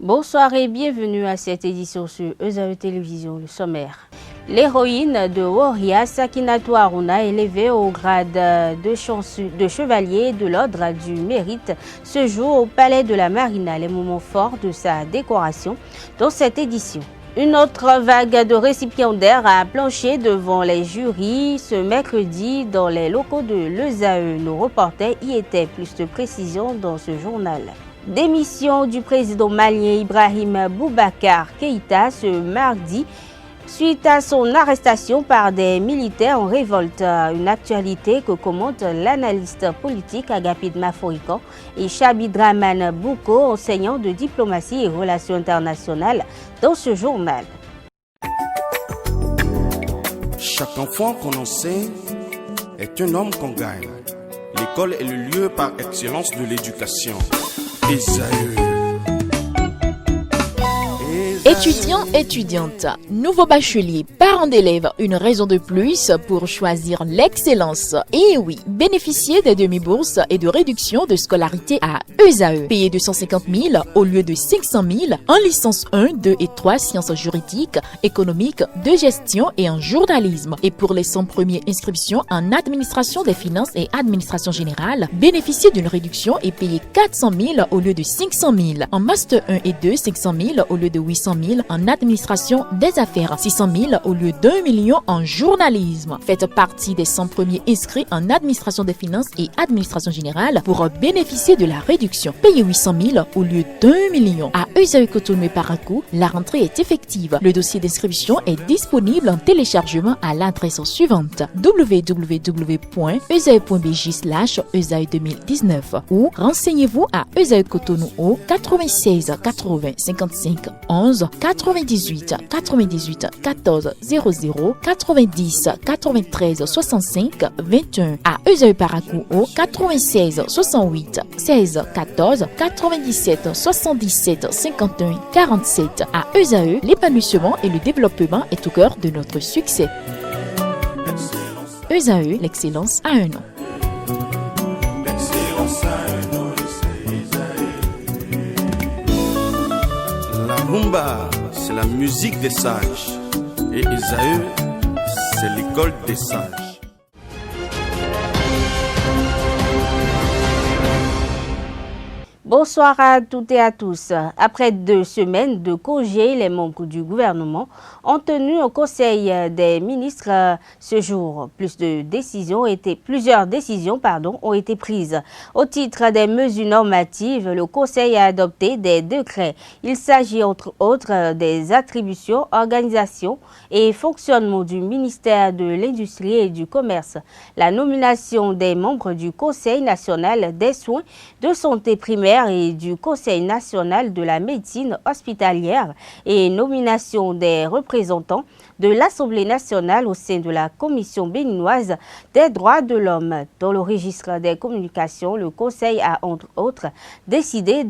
Bonsoir et bienvenue à cette édition sur ESAE Télévision, le sommaire. L'héroïne de Woria, Sakinatou Harouna, élevée au grade de chevalier de l'ordre du mérite, se joue au Palais de la Marina, les moments forts de sa décoration dans cette édition. Une autre vague de récipiendaires a planché devant les jurys ce mercredi dans les locaux de l'ESAE. Nos reporters y étaient, plus de précision dans ce journal. Démission du président malien Ibrahim Boubacar Keïta ce mardi suite à son arrestation par des militaires en révolte. Une actualité que commente l'analyste politique Agapide Maforikan et Chabi Draman Bouko, enseignant de diplomatie et relations internationales, dans ce journal. Chaque enfant qu'on enseigne est un homme qu'on gagne. L'école est le lieu par excellence de l'éducation. Étudiants, étudiantes, nouveaux bacheliers, parents d'élèves, une raison de plus pour choisir l'excellence. Et oui, bénéficier des demi-bourses et de réduction de scolarité à ESAE. Payer 250 000 au lieu de 500 000 en licence 1, 2 et 3 sciences juridiques, économiques, de gestion et en journalisme. Et pour les 100 premières inscriptions en administration des finances et administration générale, bénéficier d'une réduction et payer 400 000 au lieu de 500 000. En master 1 et 2, 500 000 au lieu de 800 000 en administration des affaires, 600 000 au lieu d'1 million en journalisme. Faites partie des 100 premiers inscrits en administration des finances et administration générale pour bénéficier de la réduction. Payez 800 000 au lieu d'1 million. À ESAE Cotonou et Parakou, la rentrée est effective. Le dossier d'inscription est disponible en téléchargement à l'adresse suivante: www.esae.bj/ESAE 2019 ou renseignez-vous à ESAE Cotonou au 96 80 55 11 98 98 14 00 90 93 65 21. À ESAE Parakou au 96 68 16 14 97 77 51 47. À ESAE, l'épanouissement et le développement est au cœur de notre succès. ESAE, l'excellence à un nom. La rumba, c'est la musique des sages. Et ESAE, c'est l'école des sages. Bonsoir à toutes et à tous. Après 2 semaines de congé, les membres du gouvernement ont tenu au Conseil des ministres ce jour. Plusieurs décisions ont été prises. Au titre des mesures normatives, le Conseil a adopté des décrets. Il s'agit entre autres des attributions, organisations et fonctionnement du ministère de l'Industrie et du Commerce, la nomination des membres du Conseil national des soins de santé primaire et du Conseil national de la médecine hospitalière et nomination des représentants de l'Assemblée nationale au sein de la Commission béninoise des droits de l'homme. Dans le registre des communications, le Conseil a entre autres décidé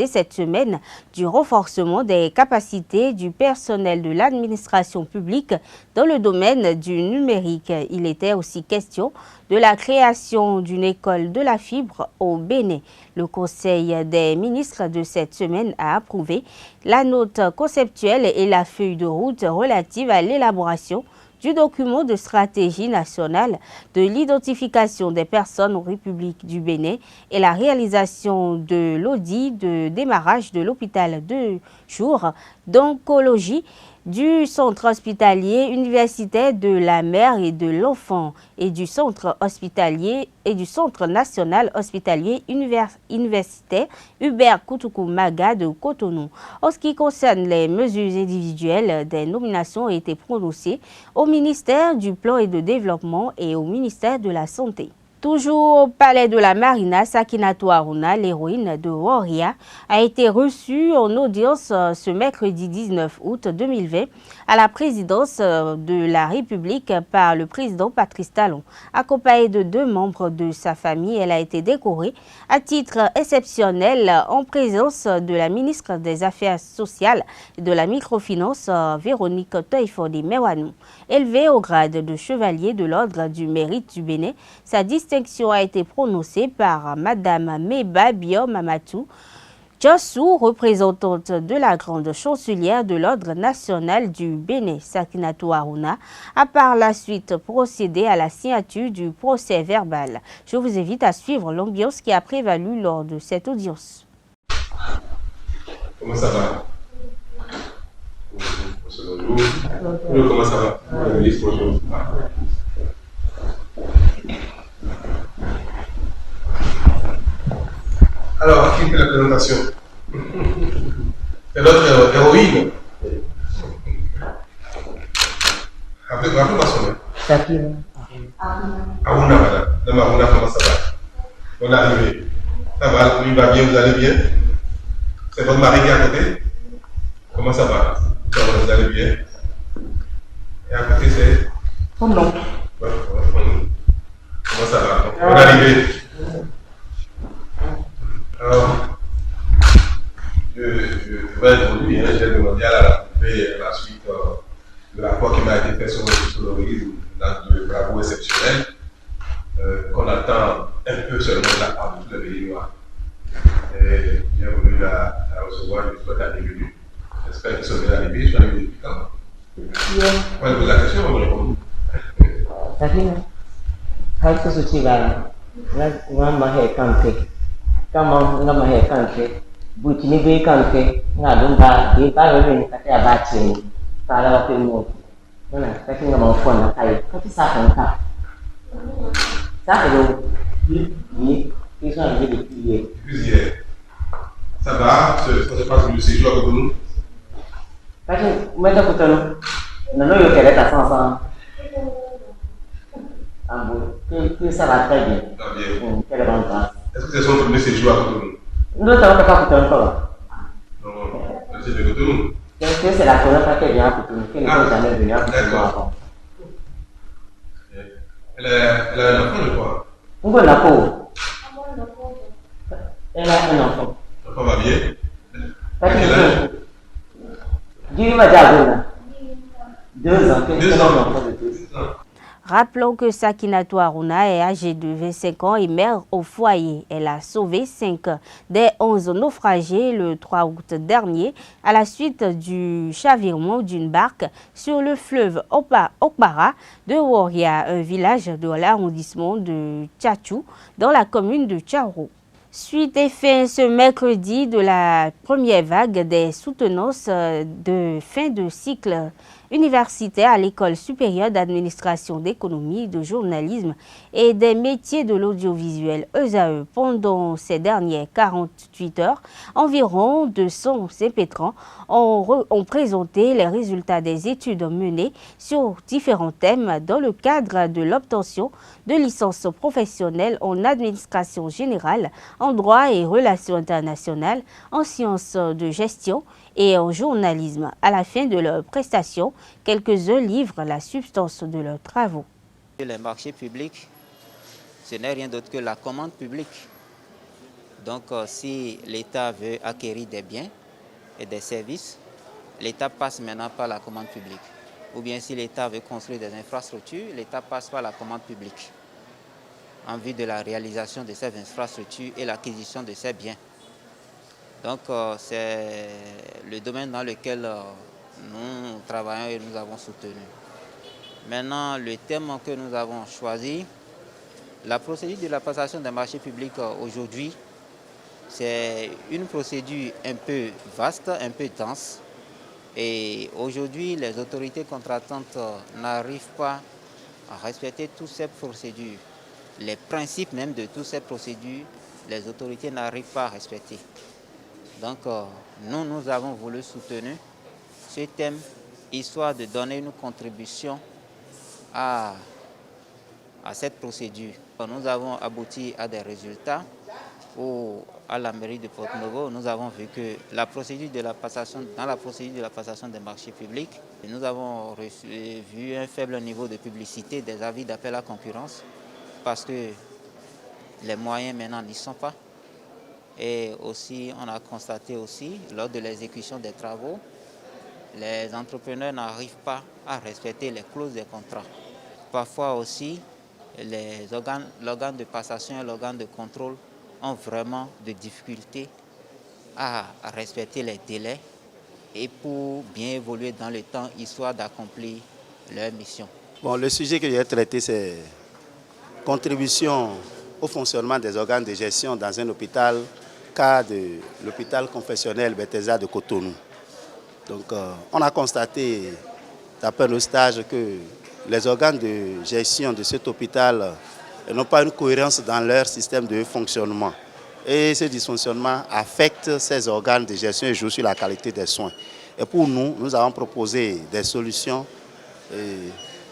cette semaine du renforcement des capacités du personnel de l'administration publique dans le domaine du numérique. Il était aussi question de la création d'une école de la fibre au Bénin. Le Conseil des ministres de cette semaine a approuvé la note conceptuelle et la feuille de route relative à l'élaboration du document de stratégie nationale de l'identification des personnes en République du Bénin et la réalisation de l'audit de démarrage de l'hôpital de jour d'oncologie du centre hospitalier universitaire de la mère et de l'enfant et du centre hospitalier et du centre national hospitalier universitaire Hubert Koutoukou Maga de Cotonou. En ce qui concerne les mesures individuelles, des nominations ont été prononcées au ministère du Plan et de Développement et au ministère de la Santé. Toujours au Palais de la Marina, Sakinatou Harouna, l'héroïne de Woria, a été reçue en audience ce mercredi 19 août 2020 à la présidence de la République par le président Patrice Talon. Accompagnée de 2 membres de sa famille, elle a été décorée à titre exceptionnel en présence de la ministre des Affaires sociales et de la microfinance, Véronique Toïfodi Mewanou. Élevée au grade de chevalier de l'ordre du mérite du Bénin, sa distinction a été prononcée par Madame Meba Biom Amatou Djossou, représentante de la grande chancelière de l'Ordre national du Bénin, Sakinatou Harouna, a par la suite procédé à la signature du procès verbal. Je vous invite à suivre l'ambiance qui a prévalu lors de cette audience. Comment ça va? Bonjour. Comment ça va? Bonjour. Alors, qui fait la présentation? C'est notre héroïne. Rappelez-moi son nom. Sakina. Harouna, madame. Madame Harouna, comment ça va? On est arrivé. Ça va, lui va bien, vous allez bien? C'est votre mari qui est à côté? Comment ça va? Ça va, vous allez bien? Et à côté, c'est? Son nom. Ouais, comment ça va? On est arrivé. Alors, je vais introduire, j'ai demandé à la suite de rapport qui m'a été fait sur l'organisme de bravo exceptionnel, qu'on attend un peu seulement de la part de tous les Béninois. Et j'ai voulu la recevoir, je souhaite la bienvenue. J'espère qu'ils sont bien arrivés, je suis arrivé depuis quand? Moi, je pose la question, on me répond. Sakina. Haiku suchiba. Ngamba he kante. Kama ngamba he kante. Butini be kante. Ngadumba di ba wewe kati ya bachi. Kala wa pemo. Nana kati ngamba mfona kai. Kati saka nka. Saka do. Ni ils ont arrivé depuis hier. Depuis hier. Ça va? Ça se passe le séjour avec nous? Kati umeta kutano. Nano yo keleta sansan. Que ça va très bien. Ça va bien. Quelle avantage. Est-ce que c'est son premier séjour à Cotonou? Nous savons pas Cotonou encore. Non, c'est de Cotonou. C'est la première fois qu'elle vient à Cotonou. Qu'elle n'est jamais venue à Cotonou avant. Elle a un enfant, je crois. On voit la peau. Elle a un enfant. L'enfant va bien. Quel âge? Dis-lui, ma diable. 2 ans. Quel est l'enfant de 2 ans? Rappelons que Sakinatou Harouna est âgée de 25 ans et mère au foyer. Elle a sauvé 5 des 11 naufragés le 3 août dernier à la suite du chavirement d'une barque sur le fleuve Okbara de Woria, un village de l'arrondissement de Tchatchou dans la commune de Tcharo. Suite et fin ce mercredi de la première vague des soutenances de fin de cycle universitaire à l'École supérieure d'administration d'économie, de journalisme et des métiers de l'audiovisuel ESAE. Pendant ces dernières 48 heures, environ 200 impétrants ont présenté les résultats des études menées sur différents thèmes dans le cadre de l'obtention de licences professionnelles en administration générale, en droit et relations internationales, en sciences de gestion et en journalisme. À la fin de leur prestation, quelques-uns livrent la substance de leurs travaux. Les marchés publics, ce n'est rien d'autre que la commande publique. Donc si l'État veut acquérir des biens et des services, l'État passe maintenant par la commande publique. Ou bien si l'État veut construire des infrastructures, l'État passe par la commande publique en vue de la réalisation de ces infrastructures et l'acquisition de ces biens. Donc c'est le domaine dans lequel nous travaillons et nous avons soutenu. Maintenant, le thème que nous avons choisi, la procédure de la passation des marchés publics aujourd'hui, c'est une procédure un peu vaste, un peu dense. Et aujourd'hui, les autorités contractantes n'arrivent pas à respecter toutes ces procédures. Les principes même de toutes ces procédures, les autorités n'arrivent pas à respecter. Donc nous avons voulu soutenir ce thème, histoire de donner une contribution à cette procédure. Nous avons abouti à des résultats à la mairie de Porto-Novo. Nous avons vu que dans la procédure de la passation des marchés publics, nous avons vu un faible niveau de publicité des avis d'appel à concurrence parce que les moyens maintenant n'y sont pas. Et aussi, on a constaté aussi, lors de l'exécution des travaux, les entrepreneurs n'arrivent pas à respecter les clauses des contrats. Parfois aussi, l'organe de passation et l'organe de contrôle ont vraiment des difficultés à respecter les délais et pour bien évoluer dans le temps, histoire d'accomplir leur mission. Bon, le sujet que j'ai traité, c'est contribution au fonctionnement des organes de gestion dans un hôpital, cas de l'hôpital confessionnel Bethesda de Cotonou. Donc, on a constaté, d'après nos stages, que les organes de gestion de cet hôpital n'ont pas une cohérence dans leur système de fonctionnement. Et ce dysfonctionnement affecte ces organes de gestion et joue sur la qualité des soins. Et pour nous, nous avons proposé des solutions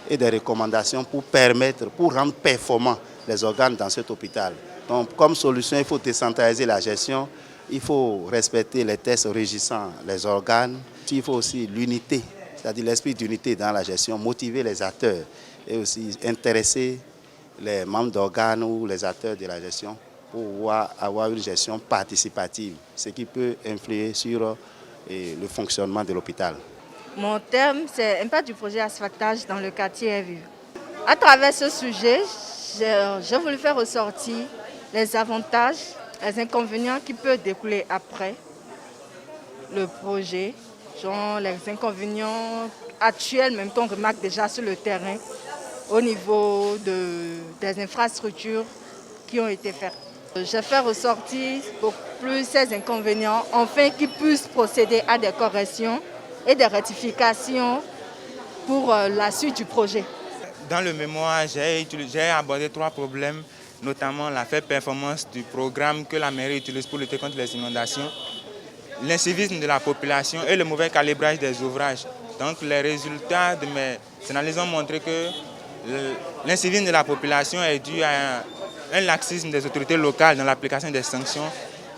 et des recommandations pour rendre performants les organes dans cet hôpital. Donc, comme solution, il faut décentraliser la gestion, il faut respecter les tests régissant les organes, il faut aussi l'unité, c'est-à-dire l'esprit d'unité dans la gestion, motiver les acteurs et aussi intéresser les membres d'organes ou les acteurs de la gestion pour avoir une gestion participative, ce qui peut influer sur le fonctionnement de l'hôpital. Mon terme, c'est impact du projet asphaltage dans le quartier Airview. À travers ce sujet, j'ai voulu faire ressortir les avantages, les inconvénients qui peuvent découler après le projet, genre les inconvénients actuels, même qu'on remarque déjà sur le terrain, au niveau des infrastructures qui ont été faites. J'ai fait ressortir beaucoup plus ces inconvénients, afin qu'ils puissent procéder à des corrections et des rectifications pour la suite du projet. Dans le mémoire, j'ai abordé 3 problèmes, notamment la faible performance du programme que la mairie utilise pour lutter contre les inondations, l'incivisme de la population et le mauvais calibrage des ouvrages. Donc les résultats de mes analyses ont montré que l'incivisme de la population est dû à un laxisme des autorités locales dans l'application des sanctions,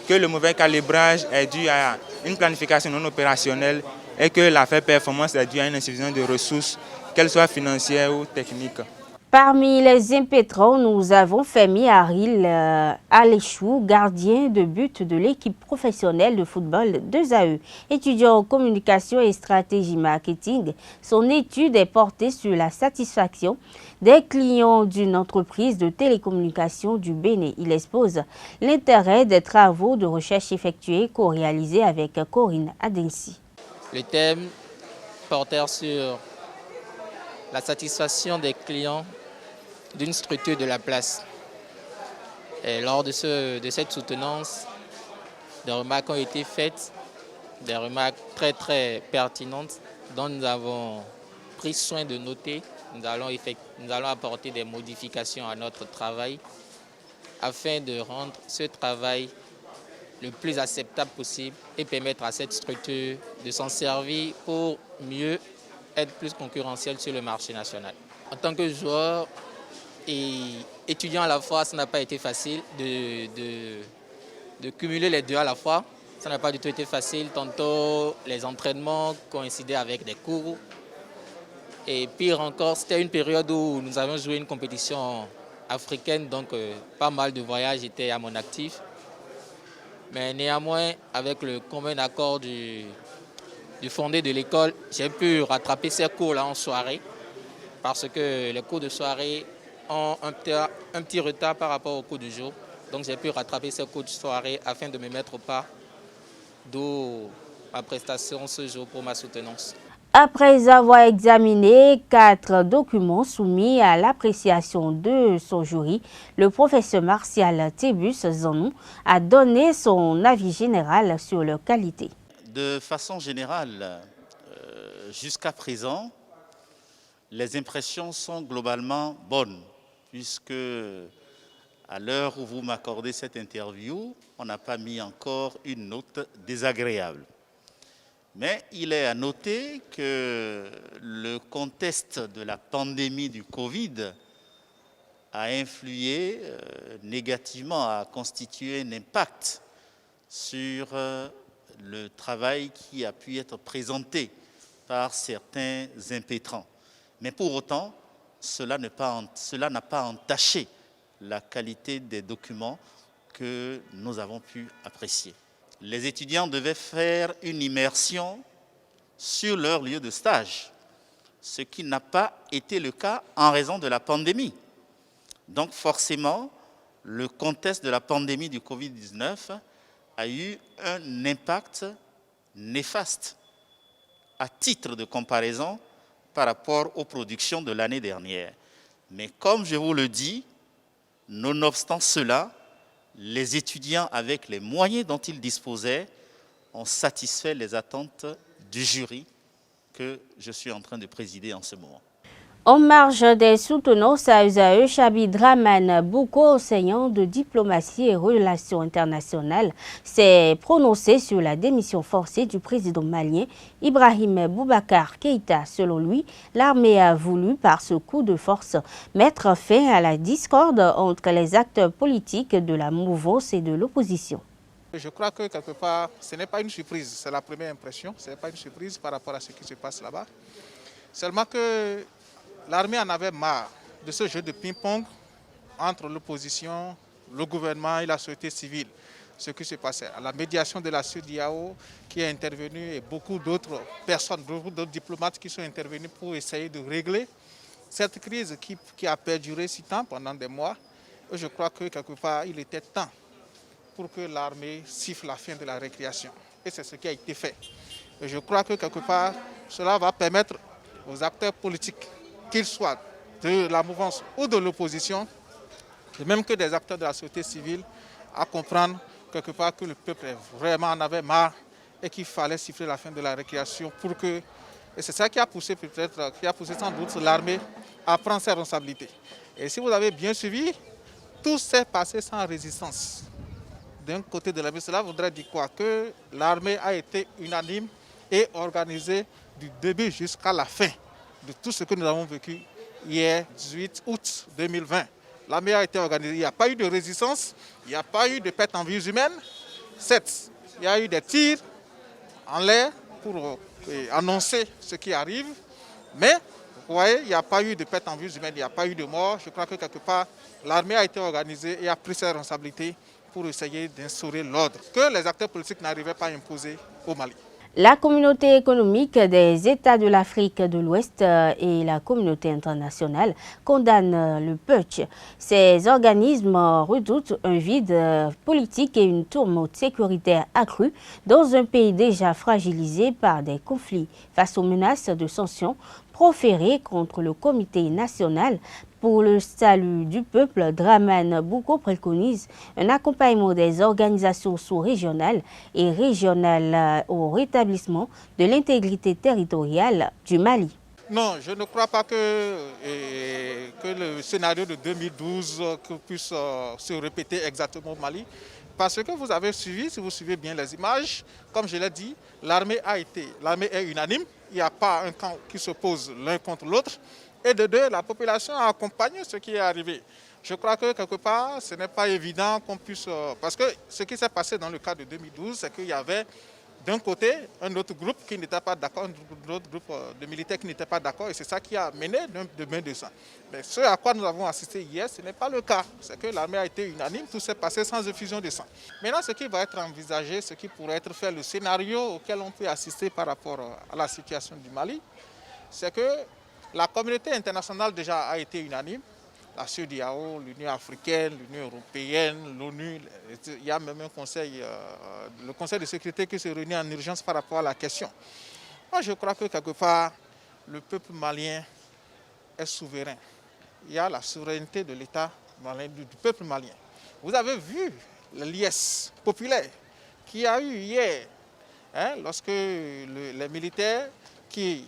que le mauvais calibrage est dû à une planification non opérationnelle et que la faible performance est due à une insuffisance de ressources, qu'elles soient financières ou techniques. Parmi les impétrants, nous avons Femi Aril Aléchou, gardien de but de l'équipe professionnelle de football 2AE. Étudiant en communication et stratégie marketing, son étude est portée sur la satisfaction des clients d'une entreprise de télécommunications du Bénin. Il expose l'intérêt des travaux de recherche effectués co-réalisés avec Corinne Adensi. Le thème portait sur la satisfaction des clients d'une structure de la place. Et lors de cette soutenance, des remarques ont été faites, des remarques très très pertinentes dont nous avons pris soin de noter. Nous allons apporter des modifications à notre travail afin de rendre ce travail le plus acceptable possible et permettre à cette structure de s'en servir pour mieux être plus concurrentielle sur le marché national. En tant que joueur et étudiant à la fois, ça n'a pas été facile de cumuler les deux à la fois. Ça n'a pas du tout été facile. Tantôt, les entraînements coïncidaient avec des cours. Et pire encore, c'était une période où nous avions joué une compétition africaine, donc pas mal de voyages étaient à mon actif. Mais néanmoins, avec le commun accord du fondé de l'école, j'ai pu rattraper ces cours-là en soirée parce que les cours de soirée ont un petit retard par rapport aux cours du jour. Donc j'ai pu rattraper ces cours de soirée afin de me mettre au pas, d'où ma prestation ce jour pour ma soutenance. Après avoir examiné 4 documents soumis à l'appréciation de son jury, le professeur Martial Tébus Zanou a donné son avis général sur leur qualité. De façon générale, jusqu'à présent, les impressions sont globalement bonnes, puisque à l'heure où vous m'accordez cette interview, on n'a pas mis encore une note désagréable. Mais il est à noter que le contexte de la pandémie du Covid a influé négativement, a constitué un impact sur le travail qui a pu être présenté par certains impétrants. Mais pour autant, cela n'a pas entaché la qualité des documents que nous avons pu apprécier. Les étudiants devaient faire une immersion sur leur lieu de stage, ce qui n'a pas été le cas en raison de la pandémie. Donc forcément, le contexte de la pandémie du Covid-19 a eu un impact néfaste à titre de comparaison par rapport aux productions de l'année dernière. Mais comme je vous le dis, nonobstant cela, les étudiants, avec les moyens dont ils disposaient, ont satisfait les attentes du jury que je suis en train de présider en ce moment. En marge des soutenances à Usae, Chabi Dramane Bouko, enseignant de diplomatie et relations internationales, s'est prononcé sur la démission forcée du président malien Ibrahim Boubacar Keïta. Selon lui, l'armée a voulu, par ce coup de force, mettre fin à la discorde entre les acteurs politiques de la mouvance et de l'opposition. Je crois que quelque part, ce n'est pas une surprise, c'est la première impression, ce n'est pas une surprise par rapport à ce qui se passe là-bas. Seulement que l'armée en avait marre de ce jeu de ping-pong entre l'opposition, le gouvernement et la société civile. Ce qui se passait à la médiation de la CEDEAO qui est intervenue et beaucoup d'autres personnes, beaucoup d'autres diplomates qui sont intervenus pour essayer de régler cette crise qui a perduré si tant pendant des mois. Et je crois que quelque part, il était temps pour que l'armée siffle la fin de la récréation. Et c'est ce qui a été fait. Et je crois que quelque part, cela va permettre aux acteurs politiques, qu'ils soient de la mouvance ou de l'opposition, et même que des acteurs de la société civile, à comprendre quelque part que le peuple vraiment en avait marre et qu'il fallait siffler la fin de la récréation pour que... Et c'est ça qui a poussé peut-être, qui a poussé sans doute l'armée à prendre ses responsabilités. Et si vous avez bien suivi, tout s'est passé sans résistance. D'un côté de l'armée, cela voudrait dire quoi? Que l'armée a été unanime et organisée du début jusqu'à la fin de tout ce que nous avons vécu hier, 18 août 2020. L'armée a été organisée, il n'y a pas eu de résistance, il n'y a pas eu de perte en vies humaines. Certes, il y a eu des tirs en l'air pour annoncer ce qui arrive, mais vous voyez, il n'y a pas eu de perte en vies humaines, il n'y a pas eu de mort. Je crois que quelque part, l'armée a été organisée et a pris ses responsabilités pour essayer d'instaurer l'ordre que les acteurs politiques n'arrivaient pas à imposer au Mali. La communauté économique des États de l'Afrique de l'Ouest et la communauté internationale condamnent le putsch. Ces organismes redoutent un vide politique et une tourmente sécuritaire accrue dans un pays déjà fragilisé par des conflits. Face aux menaces de sanctions proférées contre le Comité national pour le salut du peuple, Dramane Bouko préconise un accompagnement des organisations sous-régionales et régionales au rétablissement de l'intégrité territoriale du Mali. Non, je ne crois pas que le scénario de 2012 puisse se répéter exactement au Mali. Parce que vous avez suivi, si vous suivez bien les images, comme je l'ai dit, l'armée est unanime. Il n'y a pas un camp qui s'oppose l'un contre l'autre. Et de deux, la population a accompagné ce qui est arrivé. Je crois que quelque part, ce n'est pas évident qu'on puisse... Parce que ce qui s'est passé dans le cas de 2012, c'est qu'il y avait d'un côté un autre groupe qui n'était pas d'accord, un autre groupe de militaires qui n'étaient pas d'accord, et c'est ça qui a mené de bain de sang. Mais ce à quoi nous avons assisté hier, ce n'est pas le cas. C'est que l'armée a été unanime, tout s'est passé sans effusion de sang. Maintenant, ce qui va être envisagé, ce qui pourrait être fait, le scénario auquel on peut assister par rapport à la situation du Mali, c'est que la communauté internationale déjà a été unanime. La CEDEAO, l'Union africaine, l'Union européenne, l'ONU, il y a même un conseil, le Conseil de sécurité qui se réunit en urgence par rapport à la question. Moi, je crois que quelque part, le peuple malien est souverain. Il y a la souveraineté de l'État malien, du peuple malien. Vous avez vu le liesse populaire qu'il y a eu hier, lorsque les militaires qui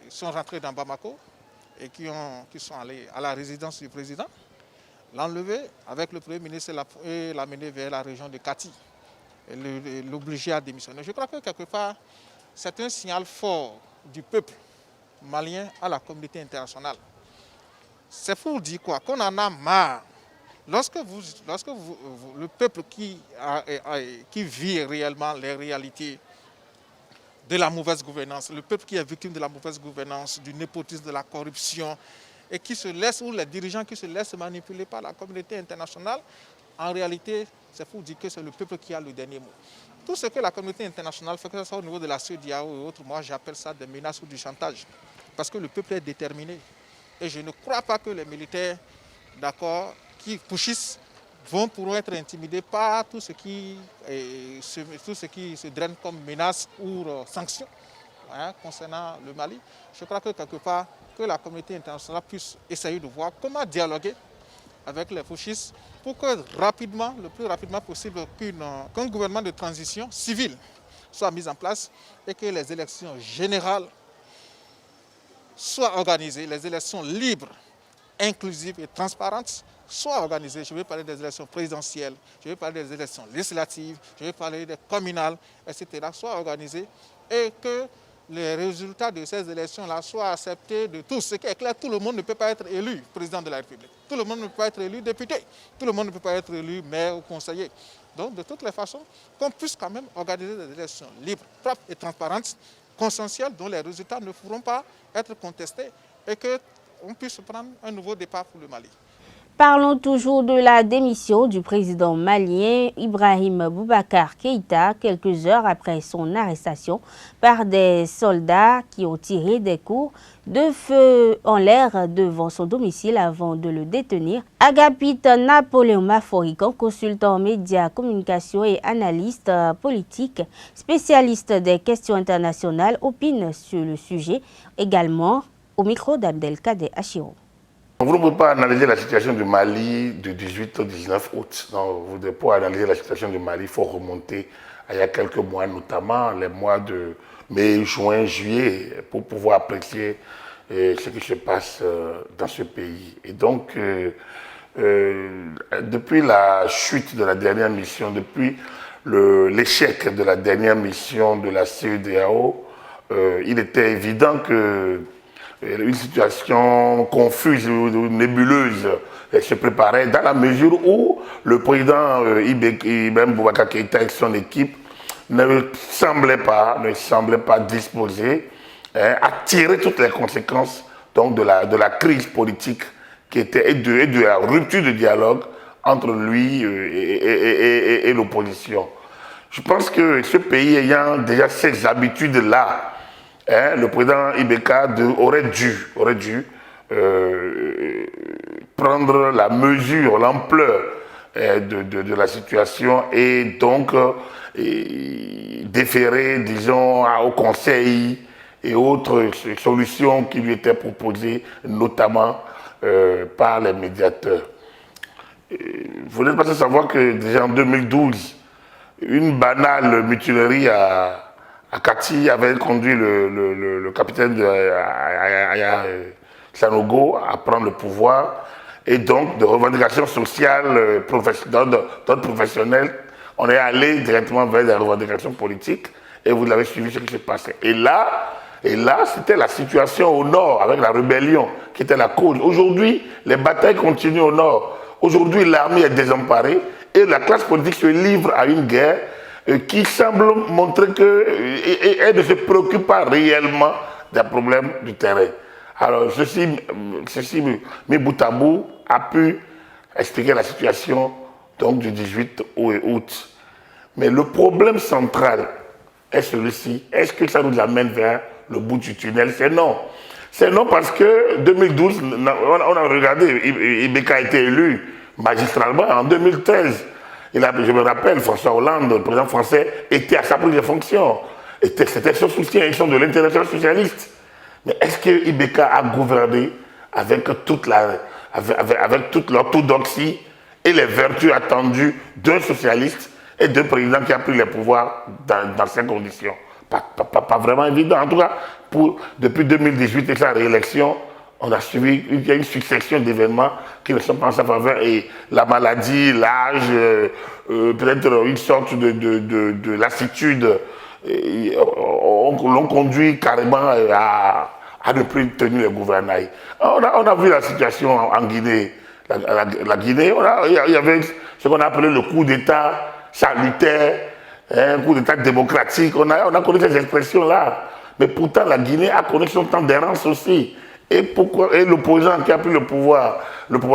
sont rentrés dans Bamako et qui sont allés à la résidence du président, l'enlever avec le Premier ministre et l'amener vers la région de Kati, et l'obliger à démissionner. Je crois que quelque part, c'est un signal fort du peuple malien à la communauté internationale. C'est pour dire quoi? Qu'on en a marre. Lorsque le peuple qui vit réellement les réalités de la mauvaise gouvernance, le peuple qui est victime de la mauvaise gouvernance, du népotisme, de la corruption, et qui se laisse, ou les dirigeants qui se laissent manipuler par la communauté internationale, en réalité, c'est pour dire que c'est le peuple qui a le dernier mot. Tout ce que la communauté internationale fait, que ce soit au niveau de la CEDEAO et autres, moi j'appelle ça des menaces ou du chantage. Parce que le peuple est déterminé. Et je ne crois pas que les militaires, d'accord, qui pushissent, pourront être intimidés par tout ce qui se draine comme menace ou sanctions concernant le Mali. Je crois que quelque part, que la communauté internationale puisse essayer de voir comment dialoguer avec les putschistes pour que le plus rapidement possible, qu'un gouvernement de transition civile soit mis en place et que les élections générales soient organisées, les élections libres, inclusives et transparentes soient organisées. Je vais parler des élections présidentielles, je vais parler des élections législatives, je vais parler des communales, etc., soient organisées et que les résultats de ces élections-là soient acceptés de tous. Ce qui est clair, tout le monde ne peut pas être élu président de la République. Tout le monde ne peut pas être élu député. Tout le monde ne peut pas être élu maire ou conseiller. Donc, de toutes les façons, qu'on puisse quand même organiser des élections libres, propres et transparentes, consensuelles, dont les résultats ne pourront pas être contestés et qu'on puisse prendre un nouveau départ pour le Mali. Parlons toujours de la démission du président malien Ibrahim Boubacar Keïta quelques heures après son arrestation par des soldats qui ont tiré des coups de feu en l'air devant son domicile avant de le détenir. Agapit Napoléon Maforican, consultant en médias, communication et analyste politique, spécialiste des questions internationales, opine sur le sujet, également au micro d'Abdelkader Achiro. Vous ne pouvez pas analyser la situation du Mali du 18 au 19 août. Donc, pour analyser la situation du Mali, il faut remonter à il y a quelques mois, notamment les mois de mai, juin, juillet, pour pouvoir apprécier ce qui se passe dans ce pays. Et donc, depuis la chute de la dernière mission, depuis l'échec de la dernière mission de la CEDEAO, il était évident que une situation confuse ou nébuleuse se préparait dans la mesure où le président Ibrahim Boubacar Keïta et son équipe ne semblait pas disposé à tirer toutes les conséquences donc, de la crise politique qui était et de la rupture de dialogue entre lui et l'opposition. Je pense que ce pays ayant déjà ces habitudes-là, le président Ibeka aurait dû prendre la mesure, l'ampleur de la situation et donc déférer, disons, au Conseil et autres solutions qui lui étaient proposées, notamment par les médiateurs. Vous n'êtes pas sans savoir que déjà en 2012, une banale mutinerie à Kati avait conduit le capitaine de Sanogo à prendre le pouvoir et donc de revendications sociales, d'ordre professionnel, on est allé directement vers des revendications politiques et vous l'avez suivi ce qui s'est passé. Et là c'était la situation au nord avec la rébellion qui était la cause. Aujourd'hui, les batailles continuent au nord. Aujourd'hui, l'armée est désemparée et la classe politique se livre à une guerre qui semble montrer qu'elle ne se préoccupe pas réellement des problèmes du terrain. Alors, ceci mis bout à bout, a pu expliquer la situation donc, du 18 août. Mais le problème central est celui-ci. Est-ce que ça nous amène vers le bout du tunnel? C'est non. C'est non parce que 2012, on a regardé, Ibeka a été élu magistralement en 2013. Je me rappelle, François Hollande, le président français, était à sa prise de fonction. C'était son soutien, ils sont de l'international socialiste. Mais est-ce que Ibeka a gouverné avec toute l'orthodoxie et les vertus attendues d'un socialiste et d'un président qui a pris le pouvoir dans ces conditions? Pas vraiment évident. En tout cas, depuis 2018 et sa réélection, on a suivi, il y a une succession d'événements qui ne sont pas en sa faveur et la maladie, l'âge, peut-être une sorte de lassitude l'ont conduit carrément à ne plus tenir le gouvernail. On a vu la situation en Guinée. La Guinée, il y avait ce qu'on a appelé le coup d'État salutaire, un coup d'État démocratique. On a connu ces expressions-là. Mais pourtant, la Guinée a connu son temps d'errance aussi. Et l'opposant qui a pris le pouvoir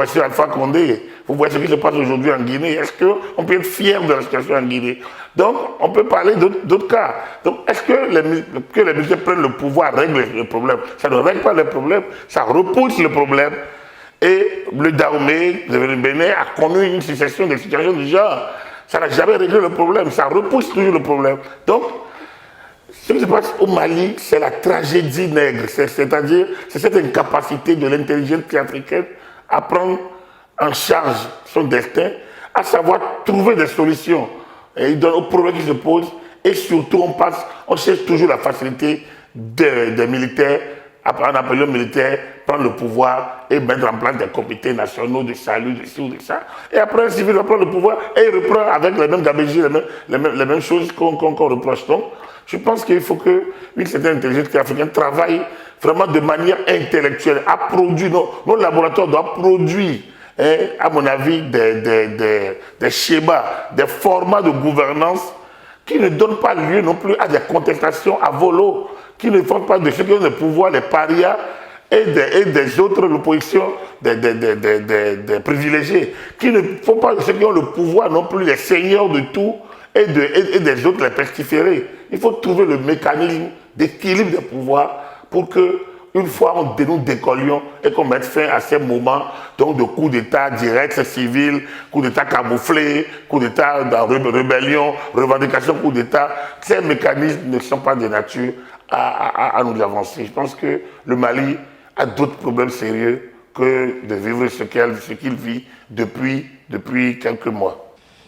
sur Alpha Condé, vous voyez ce qui se passe aujourd'hui en Guinée. Est-ce qu'on peut être fier de la situation en Guinée? Donc, on peut parler d'autres cas. Donc, est-ce que les militaires prennent le pouvoir, règlent le problème? Ça ne règle pas le problème, ça repousse le problème. Et le Dahomey, le Bénin, a connu une succession de situations du genre. Ça n'a jamais réglé le problème, ça repousse toujours le problème. Donc, ce qui se passe au Mali, c'est la tragédie nègre, c'est-à-dire c'est cette incapacité de l'intelligence africaine à prendre en charge son destin, à savoir trouver des solutions aux problèmes qui se posent, et surtout on cherche toujours la facilité des militaires, en appelant militaires, prendre le pouvoir et mettre en place des comités nationaux de salut, de ci ou de ça. Et après, un civil va prendre le pouvoir et il reprend avec les mêmes gabegies, les mêmes choses qu'on reproche. Donc, je pense qu'il faut qu'une certaine intelligence africaine travaille vraiment de manière intellectuelle, à produire, nos laboratoires doivent produire, à mon avis, des schémas, des formats de gouvernance qui ne donnent pas lieu non plus à des contestations à volo, qui ne font pas de ceux qui ont le pouvoir, les parias et des autres, l'opposition, des privilégiés, qui ne font pas de ceux qui ont le pouvoir non plus, les seigneurs de tout et des autres, les pestiférés. Il faut trouver le mécanisme d'équilibre des pouvoirs pour que, une fois nous décollions et qu'on mette fin à ces moments donc, de coups d'État directs, civils, coups d'État camouflés, coups d'État dans rébellion, revendication, coups d'État, ces mécanismes ne sont pas de nature à nous avancer. Je pense que le Mali a d'autres problèmes sérieux que de vivre ce qu'il vit depuis quelques mois.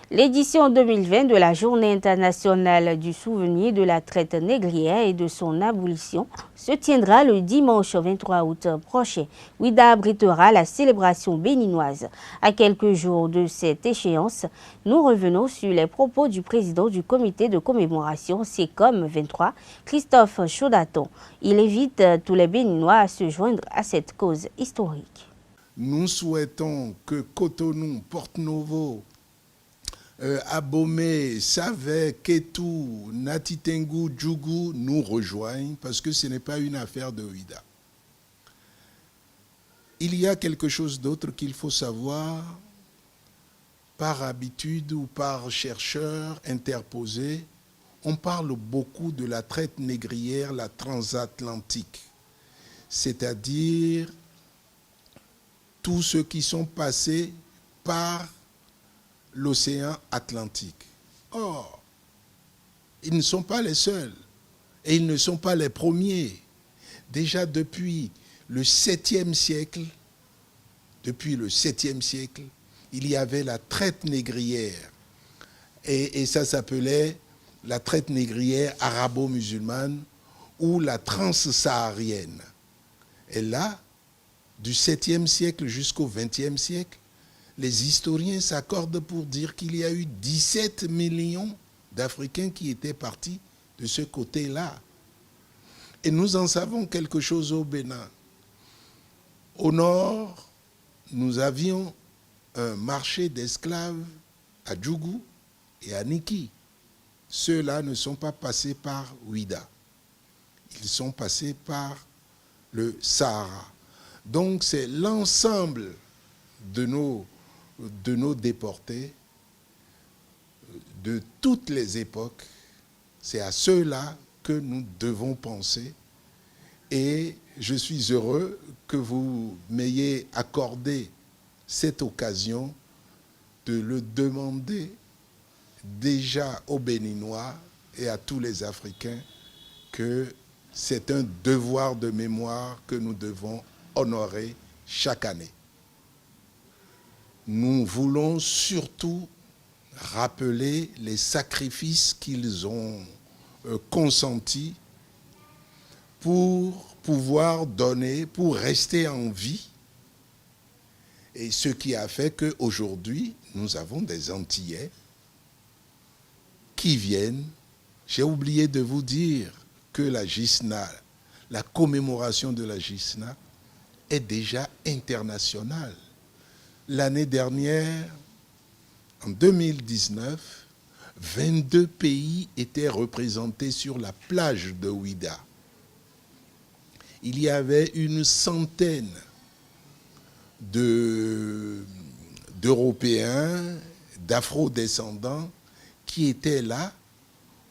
L'édition 2020 de la Journée internationale du souvenir de la traite négrière et de son abolition se tiendra le dimanche 23 août prochain. Ouidah abritera la célébration béninoise. À quelques jours de cette échéance, nous revenons sur les propos du président du comité de commémoration CECOM 23, Christophe Chaudaton. Il invite tous les Béninois à se joindre à cette cause historique. Nous souhaitons que Cotonou, Porto-Novo, Abomey, Savé, Kétou, Natitengu, Djougou nous rejoignent parce que ce n'est pas une affaire de Ouidah. Il y a quelque chose d'autre qu'il faut savoir par habitude ou par chercheur interposé. On parle beaucoup de la traite négrière, la transatlantique, c'est-à-dire tous ceux qui sont passés par l'océan Atlantique. Or, ils ne sont pas les seuls et ils ne sont pas les premiers. Déjà depuis le 7e siècle, il y avait la traite négrière et ça s'appelait la traite négrière arabo-musulmane ou la transsaharienne. Et là, du 7e siècle jusqu'au 20e siècle, les historiens s'accordent pour dire qu'il y a eu 17 millions d'Africains qui étaient partis de ce côté-là. Et nous en savons quelque chose au Bénin. Au nord, nous avions un marché d'esclaves à Djougou et à Niki. Ceux-là ne sont pas passés par Ouidah. Ils sont passés par le Sahara. Donc c'est l'ensemble de nos déportés de toutes les époques, c'est à ceux-là que nous devons penser. Et je suis heureux que vous m'ayez accordé cette occasion de le demander déjà aux Béninois et à tous les Africains que c'est un devoir de mémoire que nous devons honorer chaque année. Nous voulons surtout rappeler les sacrifices qu'ils ont consentis pour pouvoir donner, pour rester en vie. Et ce qui a fait qu'aujourd'hui, nous avons des Antillais qui viennent. J'ai oublié de vous dire que la GISNA, la commémoration de la GISNA, est déjà internationale. L'année dernière, en 2019, 22 pays étaient représentés sur la plage de Ouidah. Il y avait une centaine d'Européens, d'Afro-descendants qui étaient là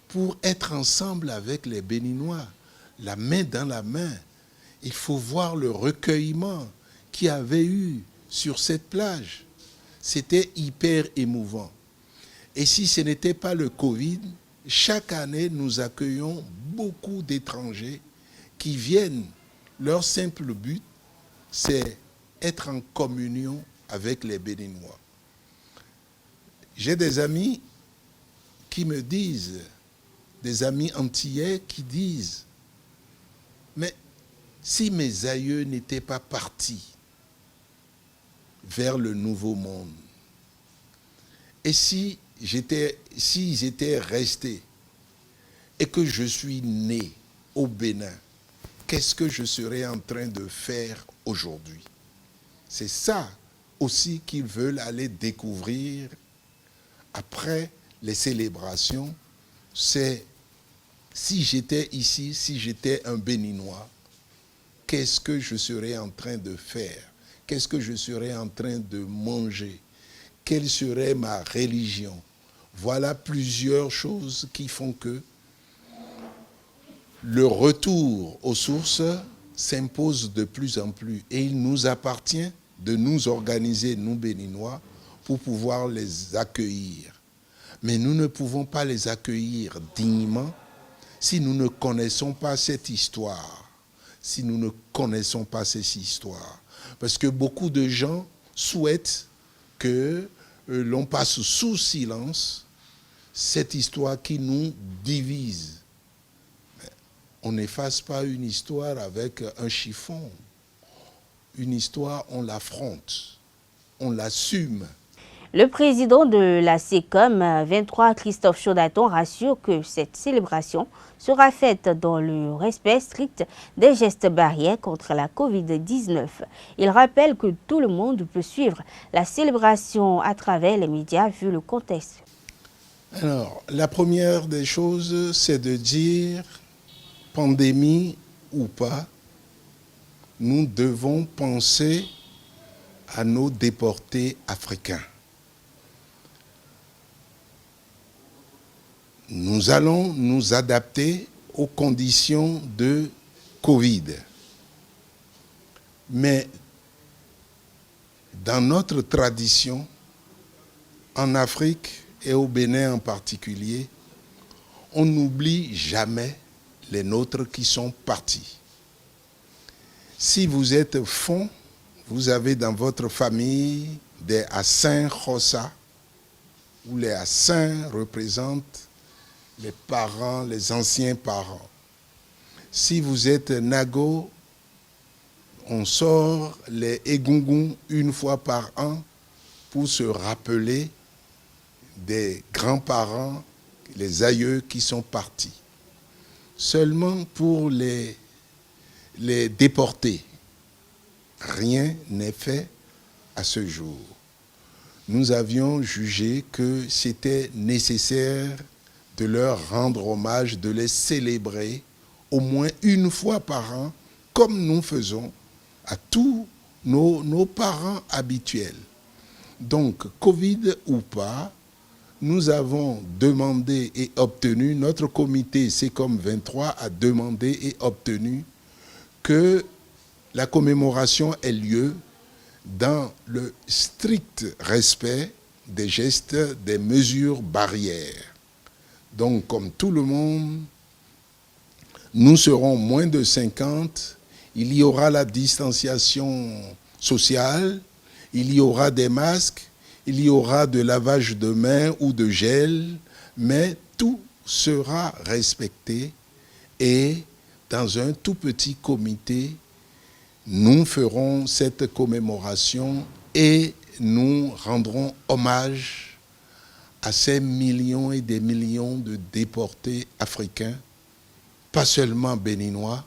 pour être ensemble avec les Béninois, la main dans la main. Il faut voir le recueillement qu'il y avait eu sur cette plage. C'était hyper émouvant. Et si ce n'était pas le Covid, chaque année, nous accueillons beaucoup d'étrangers qui viennent. Leur simple but, c'est être en communion avec les Béninois. J'ai des amis qui me disent, des amis antillais qui disent, mais si mes aïeux n'étaient pas partis vers le nouveau monde, et s'ils étaient restés et que je suis né au Bénin, qu'est-ce que je serais en train de faire aujourd'hui? C'est ça aussi qu'ils veulent aller découvrir après les célébrations. C'est si j'étais ici, si j'étais un Béninois, qu'est-ce que je serais en train de faire? Qu'est-ce que je serais en train de manger? Quelle serait ma religion? Voilà plusieurs choses qui font que le retour aux sources s'impose de plus en plus. Et il nous appartient de nous organiser, nous Béninois, pour pouvoir les accueillir. Mais nous ne pouvons pas les accueillir dignement si nous ne connaissons pas cette histoire. Si nous ne connaissons pas cette histoire. Parce que beaucoup de gens souhaitent que l'on passe sous silence cette histoire qui nous divise. Mais on n'efface pas une histoire avec un chiffon. Une histoire, on l'affronte, on l'assume. Le président de la SECOM 23, Christophe Chaudaton, rassure que cette célébration sera faite dans le respect strict des gestes barrières contre la Covid-19. Il rappelle que tout le monde peut suivre la célébration à travers les médias vu le contexte. Alors, la première des choses, c'est de dire, pandémie ou pas, nous devons penser à nos déportés africains. Nous allons nous adapter aux conditions de Covid. Mais dans notre tradition, en Afrique et au Bénin en particulier, on n'oublie jamais les nôtres qui sont partis. Si vous êtes fond, vous avez dans votre famille des Assins Khossa, où les Assins représentent les parents, les anciens parents. Si vous êtes Nago, on sort les Egungun une fois par an pour se rappeler des grands-parents, les aïeux qui sont partis. Seulement pour les déportés, rien n'est fait à ce jour. Nous avions jugé que c'était nécessaire de leur rendre hommage, de les célébrer au moins une fois par an, comme nous faisons à tous nos parents habituels. Donc, Covid ou pas, nous avons demandé et obtenu, notre comité SECOM 23 a demandé et obtenu que la commémoration ait lieu dans le strict respect des gestes, des mesures barrières. Donc, comme tout le monde, nous serons moins de 50, il y aura la distanciation sociale, il y aura des masques, il y aura de lavage de mains ou de gel, mais tout sera respecté et dans un tout petit comité, nous ferons cette commémoration et nous rendrons hommage à ces millions et des millions de déportés africains, pas seulement béninois,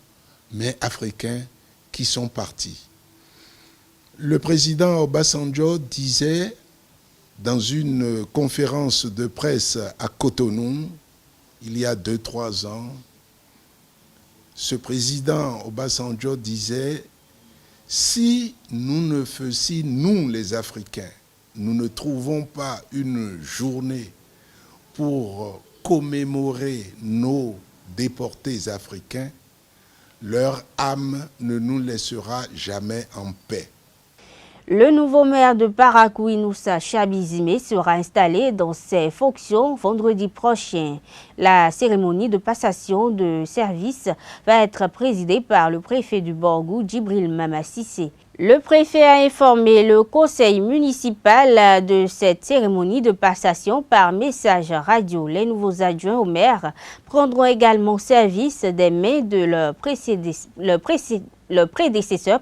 mais africains qui sont partis. Le président Obasanjo disait dans une conférence de presse à Cotonou, il y a 2-3 ans, ce président Obasanjo disait « Si nous les Africains, nous ne trouvons pas une journée pour commémorer nos déportés africains, leur âme ne nous laissera jamais en paix. » Le nouveau maire de Parakou, Inoussa Chabizime, sera installé dans ses fonctions vendredi prochain. La cérémonie de passation de service va être présidée par le préfet du Borgou, Djibril Mama Sissé. Le préfet a informé le conseil municipal de cette cérémonie de passation par message radio. Les nouveaux adjoints au maire prendront également service des mains de leur prédécesseur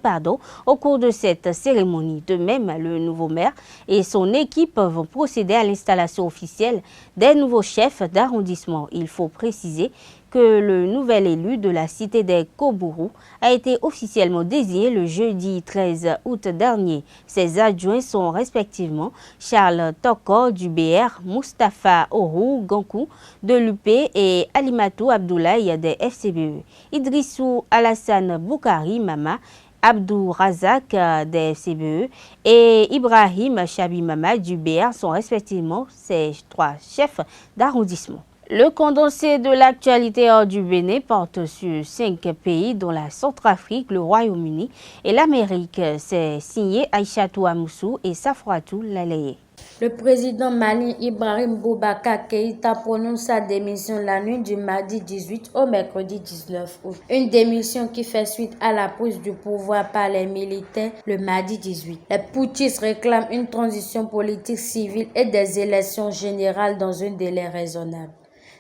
au cours de cette cérémonie. De même, le nouveau maire et son équipe vont procéder à l'installation officielle des nouveaux chefs d'arrondissement. Il faut préciser que le nouvel élu de la cité des Kobourou a été officiellement désigné le jeudi 13 août dernier. Ses adjoints sont respectivement Charles Toko du BR, Mustapha Orou Gankou de l'UP et Alimatou Abdoulaye des FCBE. Idrissou Alassane Boukari Mama, Abdou Razak des FCBE et Ibrahim Chabi Mama du BR sont respectivement ces trois chefs d'arrondissement. Le condensé de l'actualité hors du Bénin porte sur 5 pays dont la Centrafrique, le Royaume-Uni et l'Amérique. C'est signé Aïchatou Amoussou et Safratou Laleye. Le président malien Ibrahim Boubacar Keïta prononce sa démission la nuit du mardi 18 au mercredi 19 août. Une démission qui fait suite à la prise du pouvoir par les militaires le mardi 18. Les putschistes réclament une transition politique civile et des élections générales dans un délai raisonnable.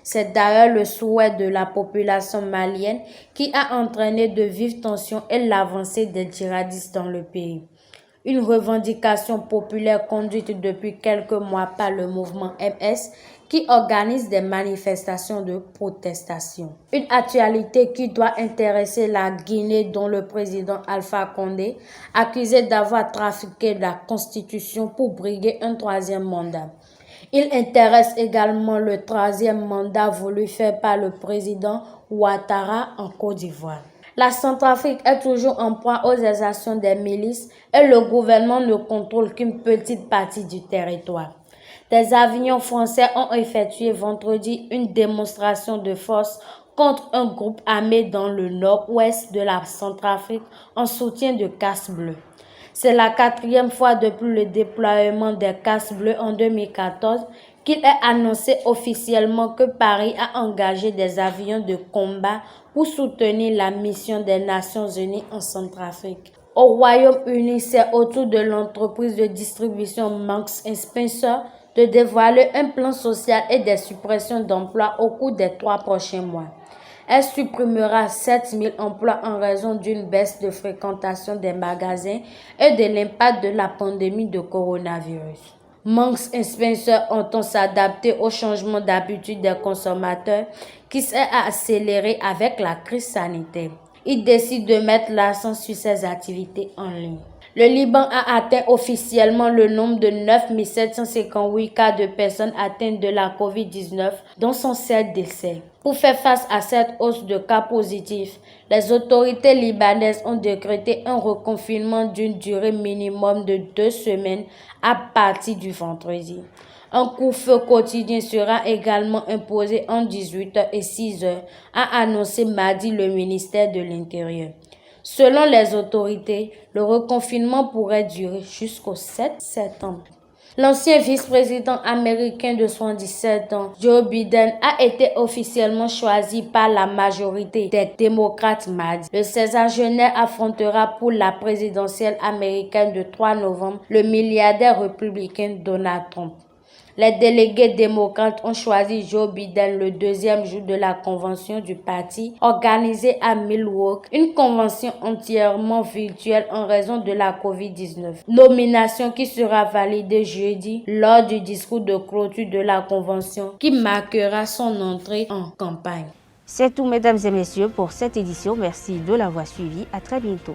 C'est d'ailleurs le souhait de la population malienne qui a entraîné de vives tensions et l'avancée des djihadistes dans le pays. Une revendication populaire conduite depuis quelques mois par le mouvement MS qui organise des manifestations de protestation. Une actualité qui doit intéresser la Guinée dont le président Alpha Condé, accusé d'avoir trafiqué la constitution pour briguer un troisième mandat. Il intéresse également le troisième mandat voulu faire par le président Ouattara en Côte d'Ivoire. La Centrafrique est toujours en proie aux exactions des milices et le gouvernement ne contrôle qu'une petite partie du territoire. Des avions français ont effectué vendredi une démonstration de force contre un groupe armé dans le nord-ouest de la Centrafrique en soutien de Casques Bleus. C'est la 4e fois depuis le déploiement des Casques Bleus en 2014 qu'il est annoncé officiellement que Paris a engagé des avions de combat pour soutenir la mission des Nations Unies en Centrafrique. Au Royaume-Uni, c'est au tour de l'entreprise de distribution Marks & Spencer de dévoiler un plan social et des suppressions d'emplois au cours des 3 prochains mois. Elle supprimera 7000 emplois en raison d'une baisse de fréquentation des magasins et de l'impact de la pandémie de coronavirus. Marks & Spencer entend s'adapter au changement d'habitude des consommateurs qui s'est accéléré avec la crise sanitaire. Il décide de mettre l'accent sur ses activités en ligne. Le Liban a atteint officiellement le nombre de 9758 cas de personnes atteintes de la COVID-19, dont 107 décès. Pour faire face à cette hausse de cas positifs, les autorités libanaises ont décrété un reconfinement d'une durée minimum de 2 semaines à partir du vendredi. Un couvre-feu quotidien sera également imposé entre 18h et 6h, a annoncé mardi le ministère de l'Intérieur. Selon les autorités, le reconfinement pourrait durer jusqu'au 7 septembre. L'ancien vice-président américain de 77 ans, Joe Biden, a été officiellement choisi par la majorité des démocrates mardi. Le sexagénaire affrontera pour la présidentielle américaine de 3 novembre le milliardaire républicain Donald Trump. Les délégués démocrates ont choisi Joe Biden le 2e jour de la convention du parti organisée à Milwaukee, une convention entièrement virtuelle en raison de la COVID-19. Nomination qui sera validée jeudi lors du discours de clôture de la convention qui marquera son entrée en campagne. C'est tout, mesdames et messieurs, pour cette édition. Merci de l'avoir suivi. À très bientôt.